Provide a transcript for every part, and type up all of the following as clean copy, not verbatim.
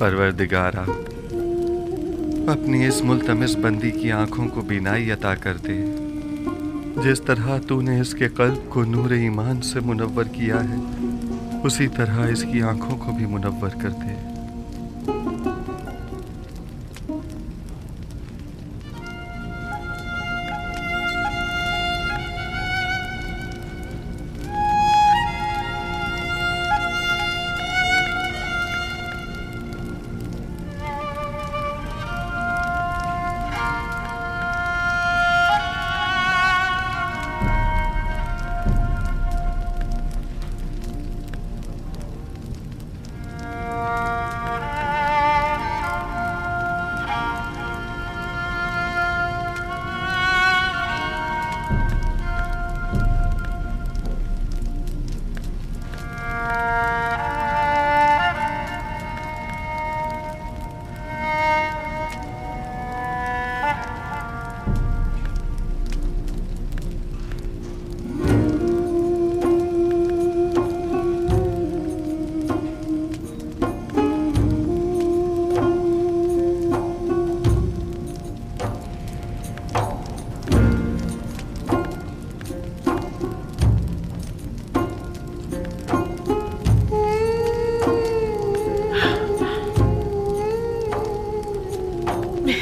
परवरदिगारा, अपनी इस मुल्तमिस बंदी की आंखों को बीनाई अता कर दे। जिस तरह तूने इसके कल्ब को नूर ईमान से मुनव्वर किया है, उसी तरह इसकी आंखों को भी मुनव्वर कर दे।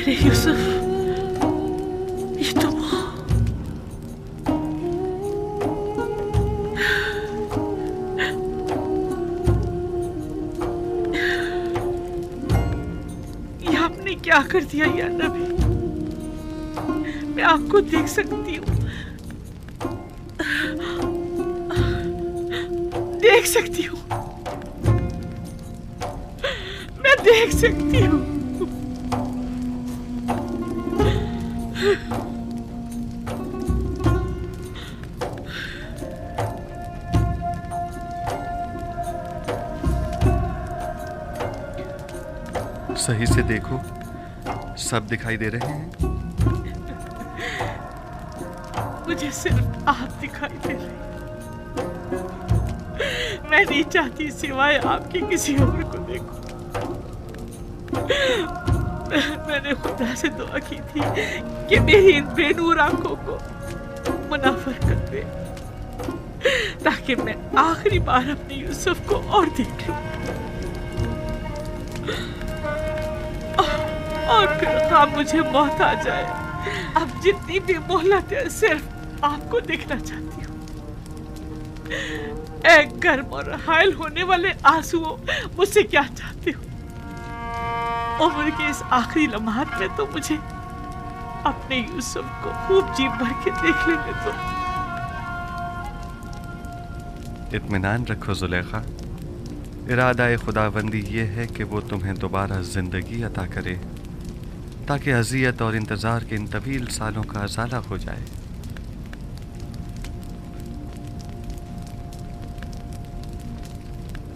यूसुफ, ये तुम हो? ये आपने क्या कर दिया या नबी? मैं आपको देख सकती हूँ, देख सकती हूँ, मैं देख सकती हूँ। सही से देखो, सब दिखाई दे रहे हैं। मुझे सिर्फ आप दिखाई दे रहे हैं। मैं नहीं चाहती सिवाय आपके किसी और को देखूं। मैंने खुदा से दुआ की थी कि मेरी इन बेनूर आंखों को मुनाफर कर दे, ताकि मैं आखिरी बार अपने यूसुफ को और देख लूं, और फिर ख्वाब मुझे मौत आ जाए। अब जितनी भी मोहलत है, सिर्फ आपको देखना चाहती हूँ। एक गर्म और हायल होने वाले आंसुओं, मुझसे क्या चाहते हो? उम्र के इस आखिरी लम्हात में तो मुझे अपने यूसुफ को खूब जी भर के देख लेने दो। इत्मीनान रखो जुलेखा, इरादा खुदाबंदी ये है कि वो तुम्हें दोबारा जिंदगी अता करे, ताकि अज़ियत और इंतज़ार के इन तवील सालों का अज़ाला हो जाए।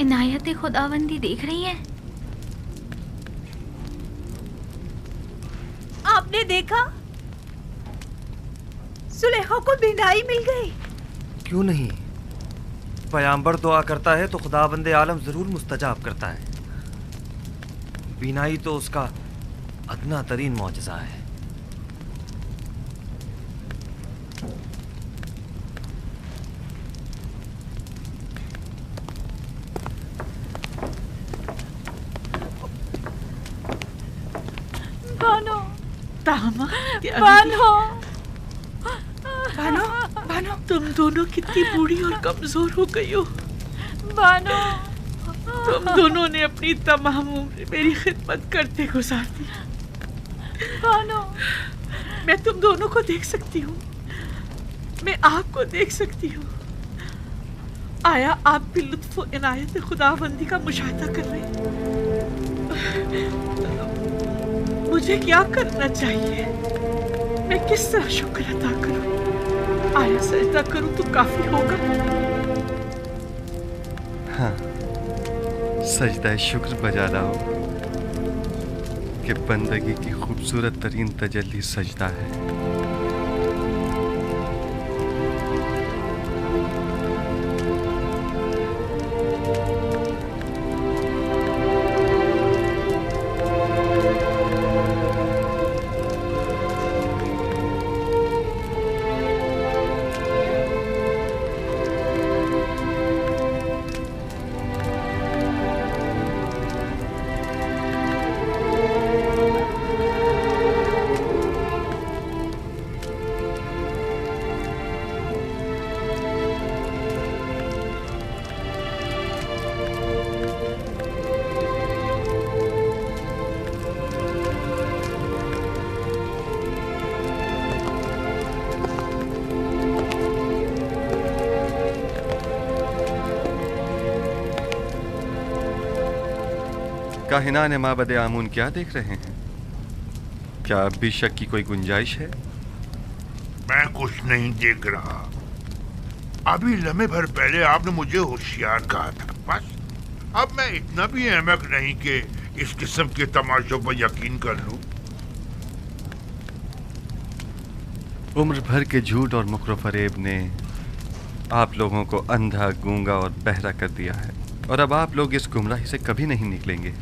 इनायत खुदाबंदी देख रही है। आपने देखा, सुलेखा को बिनाई मिल गई। क्यों नहीं? पैगंबर दुआ करता है तो खुदाबंदे आलम जरूर मुस्तजाब करता है। बीनाई तो उसका अदना तरीन मौजज़ा है। बानो, बानो, बानो, बानो, तुम दोनों कितनी बूढ़ी और कमजोर हो गई हो। बानो, तुम दोनों ने अपनी तमाम उम्र मेरी खिदमत करते गुजार दी। बानो, मैं तुम दोनों को देख सकती हूँ, मैं आपको देख सकती हूँ। आया आप भी लुत्फ और इनायत खुदाबंदी का मुशाहिदा कर रहे हैं। मुझे क्या करना चाहिए? मैं किस तरह शुक्र अदा करूं? आया सजदा करूं तो काफी होगा? हाँ, सजदा शुक्र बजा लाओ कि बंदगी की खूबसूरत तरीन तजल्ली सजदा है। काहिनान माबद आमून क्या देख रहे हैं? क्या अब भी शक की कोई गुंजाइश है? मैं कुछ नहीं देख रहा। अभी लम्हे भर पहले आपने मुझे होशियार कहा था। बस अब मैं इतना भी अहमक नहीं कि इस किस्म के तमाशों पर यकीन कर लूं। उम्र भर के झूठ और मुकर फरेब ने आप लोगों को अंधा, गूंगा और बहरा कर दिया है, और अब आप लोग इस गुमराही से कभी नहीं निकलेंगे।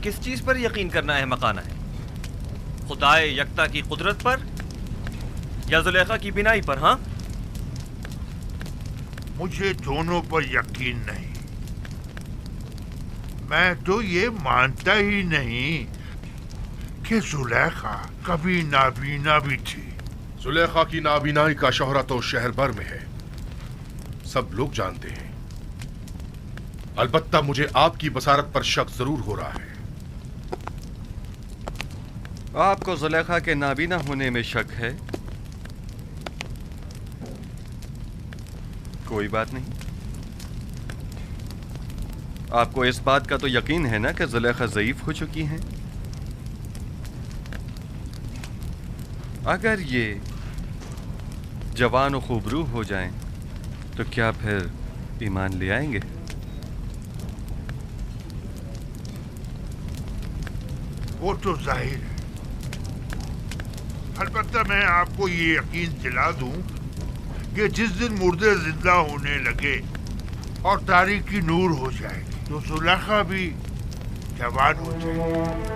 किस चीज पर यकीन करना है मकाना है? खुदाए यकता की कुदरत पर या जुलेखा की बिनाई पर? हाँ, मुझे दोनों पर यकीन नहीं। मैं तो ये मानता ही नहीं कि जुलेखा कभी नाबीना भी थी। जुलेखा की नाबीनाई का शोहरा तो शहर भर में है, सब लोग जानते हैं। अलबत्ता मुझे आपकी बसारत पर शक जरूर हो रहा है। आपको जुलेखा के नाबीना होने में शक है? कोई बात नहीं। आपको इस बात का तो यकीन है ना कि जुलेखा ज़ईफ हो चुकी हैं? अगर ये जवान और खूबरू हो जाएं, तो क्या फिर ईमान ले आएंगे? वो तो जाहिर है। अलबत्ता मैं आपको ये यकीन दिला दूं कि जिस दिन मुर्दे जिंदा होने लगे और तारीकी नूर हो जाएगी, तो जुलेखा भी जवान हो जाएगी।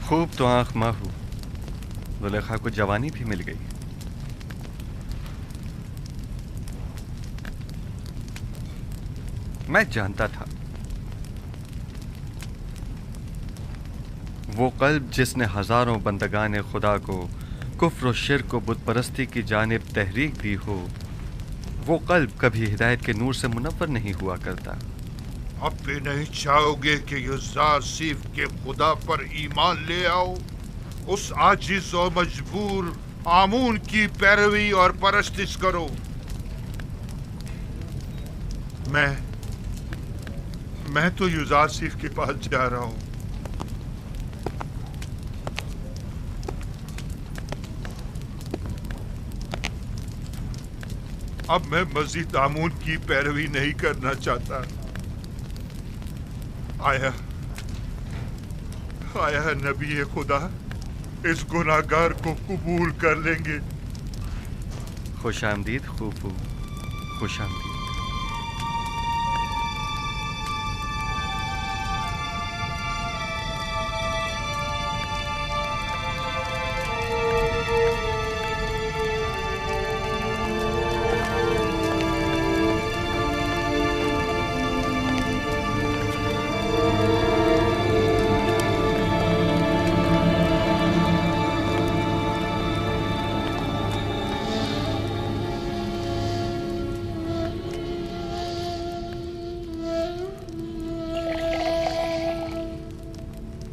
खूब तो आंख माहू, जुलेखा को जवानी भी मिल गई। मैं जानता था वो कल्ब जिसने हजारों बंदगाने खुदा को कुफ्र और शिर्क को बुत परस्ती की जानिब तहरीक दी हो, वो कल्ब कभी हिदायत के नूर से मुनव्वर नहीं हुआ करता। अब भी नहीं चाहोगे कि युज़ार सीफ के खुदा पर ईमान ले आओ, उस आजिज और मजबूर आमून की पैरवी और परस्तिश करो। मैं तो युज़ार सीफ के पास जा रहा हूं। अब मैं मजीद आमून की पैरवी नहीं करना चाहता। आया नबी खुदा इस गुनाहगार को कबूल कर लेंगे। खुशामदीद खूफू, खुशामदीद।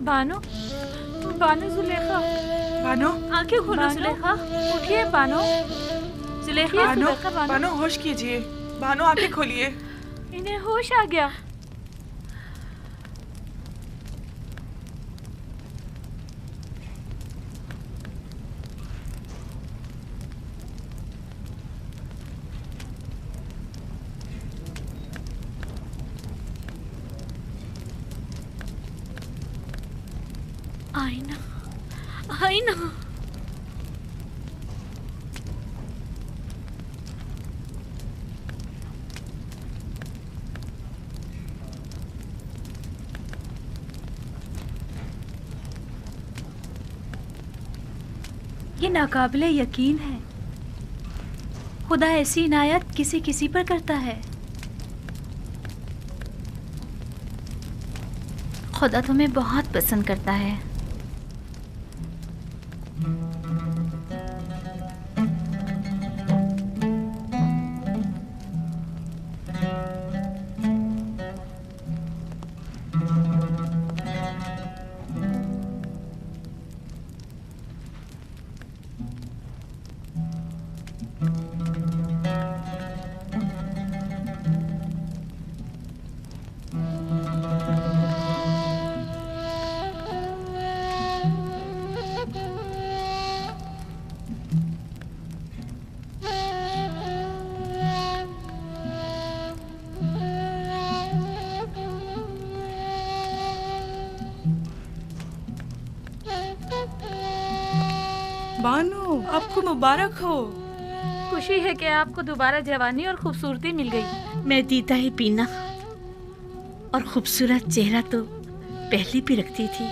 बानो, बानो जुलेखा, बानो आंखें खोलो जुलेखा, उठिए बानो, जुलेखा, बानो होश कीजिए, बानो आंखें खोलिए। इन्हें होश आ गया। आईना, आईना। ये नाकाबिले यकीन है, खुदा ऐसी इनायत किसी किसी पर करता है। खुदा तुम्हें बहुत पसंद करता है। बानो, आपको मुबारक हो। खुशी है कि आपको दोबारा जवानी और खूबसूरती मिल गई। मैं दीदा ही पीना और खूबसूरत चेहरा तो पहले भी रखती थी,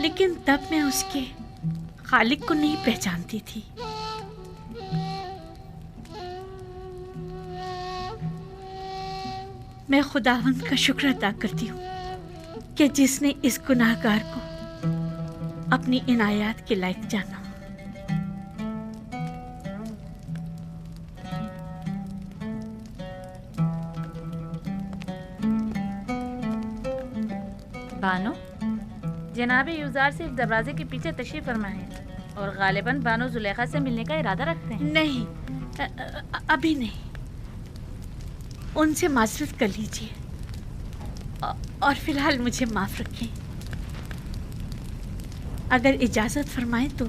लेकिन तब मैं उसके खालिक को नहीं पहचानती थी। मैं खुदावंद का शुक्र अदा करती हूँ कि जिसने इस गुनाहगार को अपनी इनायत के लायक जाना। बानो, जनाबे यूजार सिर्फ दरवाजे के पीछे तशरीफ फरमा है और गालिबन बानो जुलेखा से मिलने का इरादा रखते हैं। नहीं, अभी नहीं। उनसे माजरत कर लीजिए और फिलहाल मुझे माफ रखें। अगर इजाजत फरमाएं तो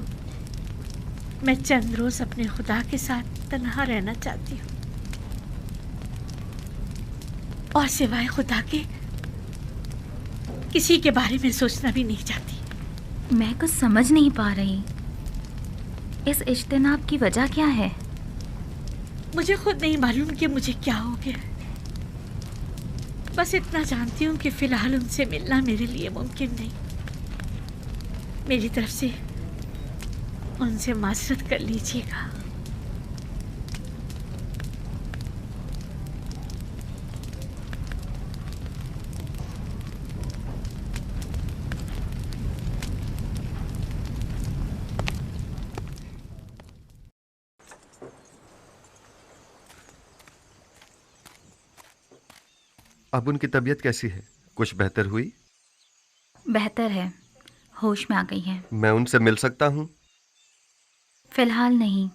मैं चंद रोज अपने खुदा के साथ तन्हा रहना चाहती हूँ और सिवाय खुदा के किसी के बारे में सोचना भी नहीं चाहती। मैं कुछ समझ नहीं पा रही, इस इज्तिनाब की वजह क्या है? मुझे खुद नहीं मालूम कि मुझे क्या हो गया। बस इतना जानती हूँ कि फिलहाल उनसे मिलना मेरे लिए मुमकिन नहीं। मेरी तरफ से उनसे माजरत कर लीजिएगा। अब उनकी तबीयत कैसी है? कुछ बेहतर हुई? बेहतर है, होश में आ गई है। मैं उनसे मिल सकता हूँ? फिलहाल नहीं,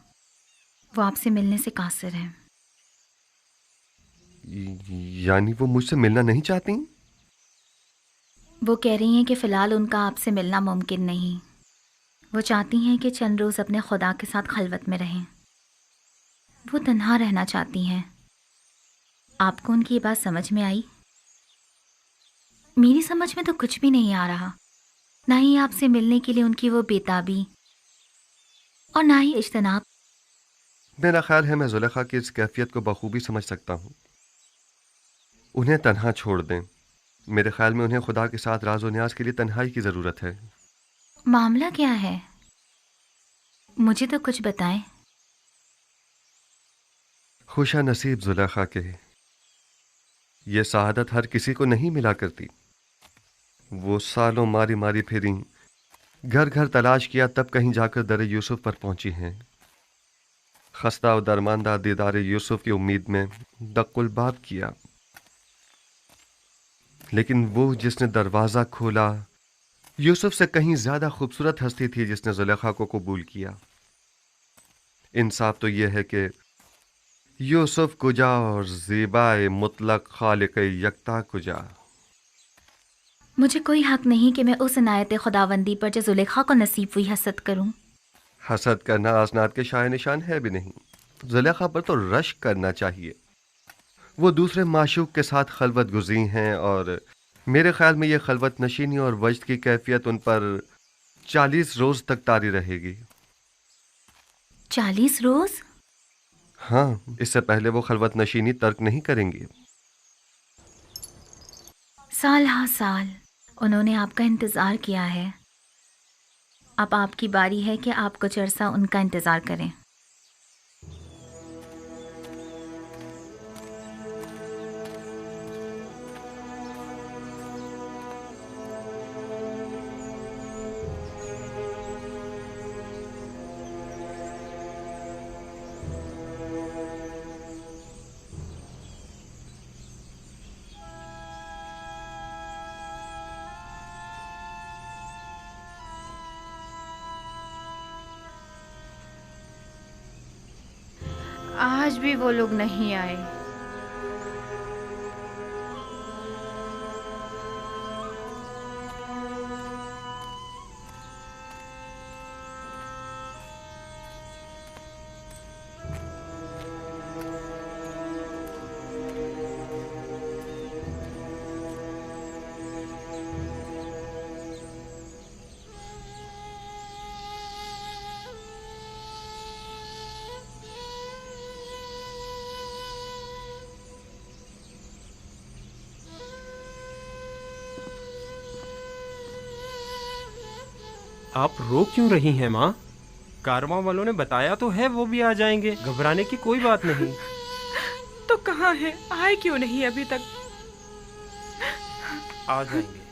वो आपसे मिलने से कासिर है। यानी वो मुझसे मिलना नहीं चाहती? वो कह रही हैं कि फ़िलहाल उनका आपसे मिलना मुमकिन नहीं। वो चाहती हैं कि चंद रोज़ अपने खुदा के साथ खलवत में रहें। वो तन्हा रहना चाहती हैं। आपको उनकी ये बात समझ में आई? मेरी समझ में तो कुछ भी नहीं आ रहा। ना ही आपसे मिलने के लिए उनकी वो बेताबी और ना ही इज्तिनाब। मेरा ख्याल है मैं जुलेखा की इस कैफियत को बखूबी समझ सकता हूँ। उन्हें तन्हा छोड़ दें। मेरे ख्याल में उन्हें खुदा के साथ राज और न्याज के लिए तन्हाई की ज़रूरत है। मामला क्या है? मुझे तो कुछ बताएं। खुशा नसीब जुलेखा के, ये सआदत हर किसी को नहीं मिला करती। वो सालों मारी मारी फिरी, घर घर तलाश किया, तब कहीं जाकर दर यूसुफ पर पहुंची हैं। खस्ता और दरमानदा दीदार यूसुफ की उम्मीद में दक्कुल बाब किया, लेकिन वो जिसने दरवाज़ा खोला यूसुफ से कहीं ज़्यादा खूबसूरत हस्ती थी जिसने जुलेखा को कबूल किया। इंसाफ तो यह है कि यूसुफ कुजा और ज़ेबाए मुतलक खालिक यकता कुजा। मुझे कोई हक नहीं कि मैं उस इनायत खुदावंदी पर जो जुलेखा को नसीब हुई हसद करूं। हसद करना आसनाद के शाय निशान है भी नहीं। जुलेखा पर तो रश्क करना चाहिए। वो दूसरे माशूक के साथ खलवत गुज़ी हैं और मेरे ख्याल में ये खलवत नशीनी और वजद की कैफियत उन पर 40 रोज़ तक तारी रहेगी। 40 रोज़? हाँ, इससे पहले वो खलवत नशीनी तर्क नहीं करेंगी। साल हाँ साल उन्होंने आपका इंतज़ार किया है। अब आपकी बारी है कि आप कुछ अरसा उनका इंतज़ार करें। आज भी वो लोग नहीं आए। आप रो क्यों रही हैं माँ? कारवां वालों ने बताया तो है वो भी आ जाएंगे, घबराने की कोई बात नहीं। तो कहाँ है, आए क्यों नहीं अभी तक? आ जाएंगे।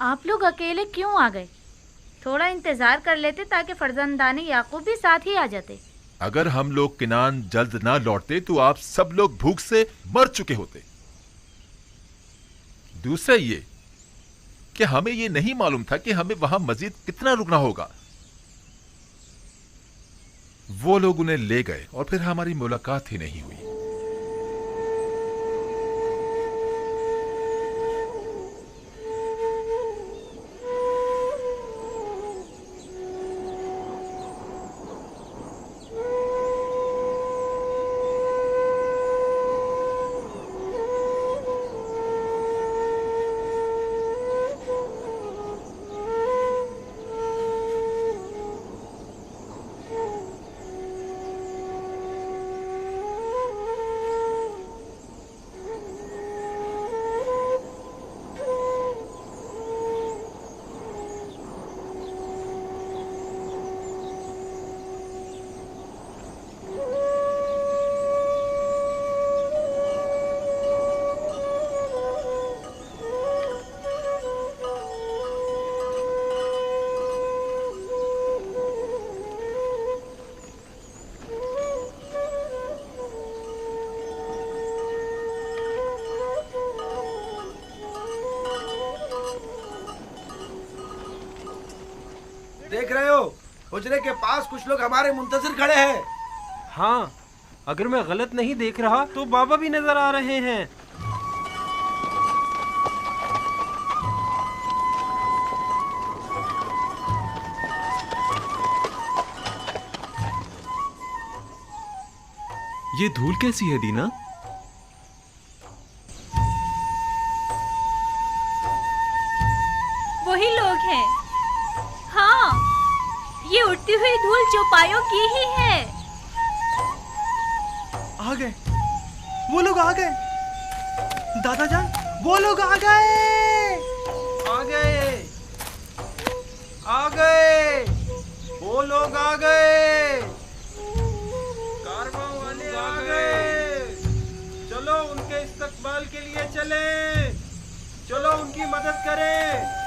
आप लोग अकेले क्यों आ गए? थोड़ा इंतजार कर लेते ताकि फर्जंदानी याकूब भी साथ ही आ जाते। अगर हम लोग किनान जल्द ना लौटते तो आप सब लोग भूख से मर चुके होते। दूसरा ये कि हमें ये नहीं मालूम था कि हमें वहां मजीद कितना रुकना होगा। वो लोग उन्हें ले गए और फिर हमारी मुलाकात ही नहीं हुई। देख रहे हो, हुजरे के पास कुछ लोग हमारे मुंतजिर खड़े हैं। हाँ, अगर मैं गलत नहीं देख रहा तो बाबा भी नजर आ रहे हैं। ये धूल कैसी है दीना? वही लोग हैं। हाँ, ये उड़ती हुई धूल चौपायों की ही है। आ गए, वो लोग आ गए। दादा जान, वो लोग आ गए। आ गए, आ गए, वो लोग आ गए, कारवां वाले आ गए। चलो उनके इस्तकबाल के लिए चले, चलो उनकी मदद करें।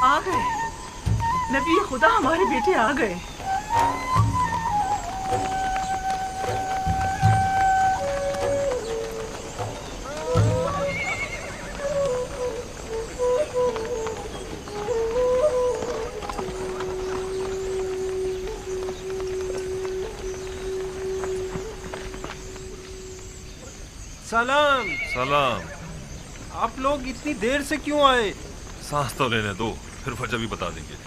आ गए, नबी खुदा हमारे बेटे आ गए। सलाम। सलाम। आप लोग इतनी देर से क्यों आए? सांस तो लेने दो, फिर वजह भी बता देंगे।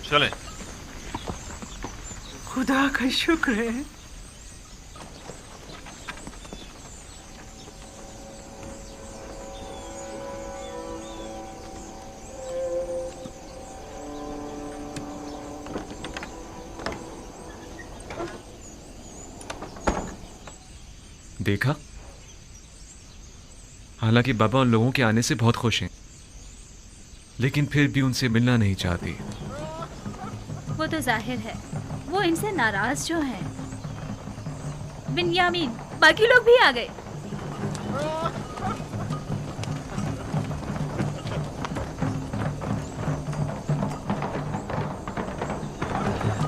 चलें। खुदा का शुक्र है। देखा, हालांकि बाबा उन लोगों के आने से बहुत खुश हैं, लेकिन फिर भी उनसे मिलना नहीं चाहती। वो तो जाहिर है, वो इनसे नाराज जो हैं। बिन्यामीन, बाकी लोग भी आ गए।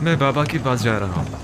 मैं बाबा के पास जा रहा हूँ।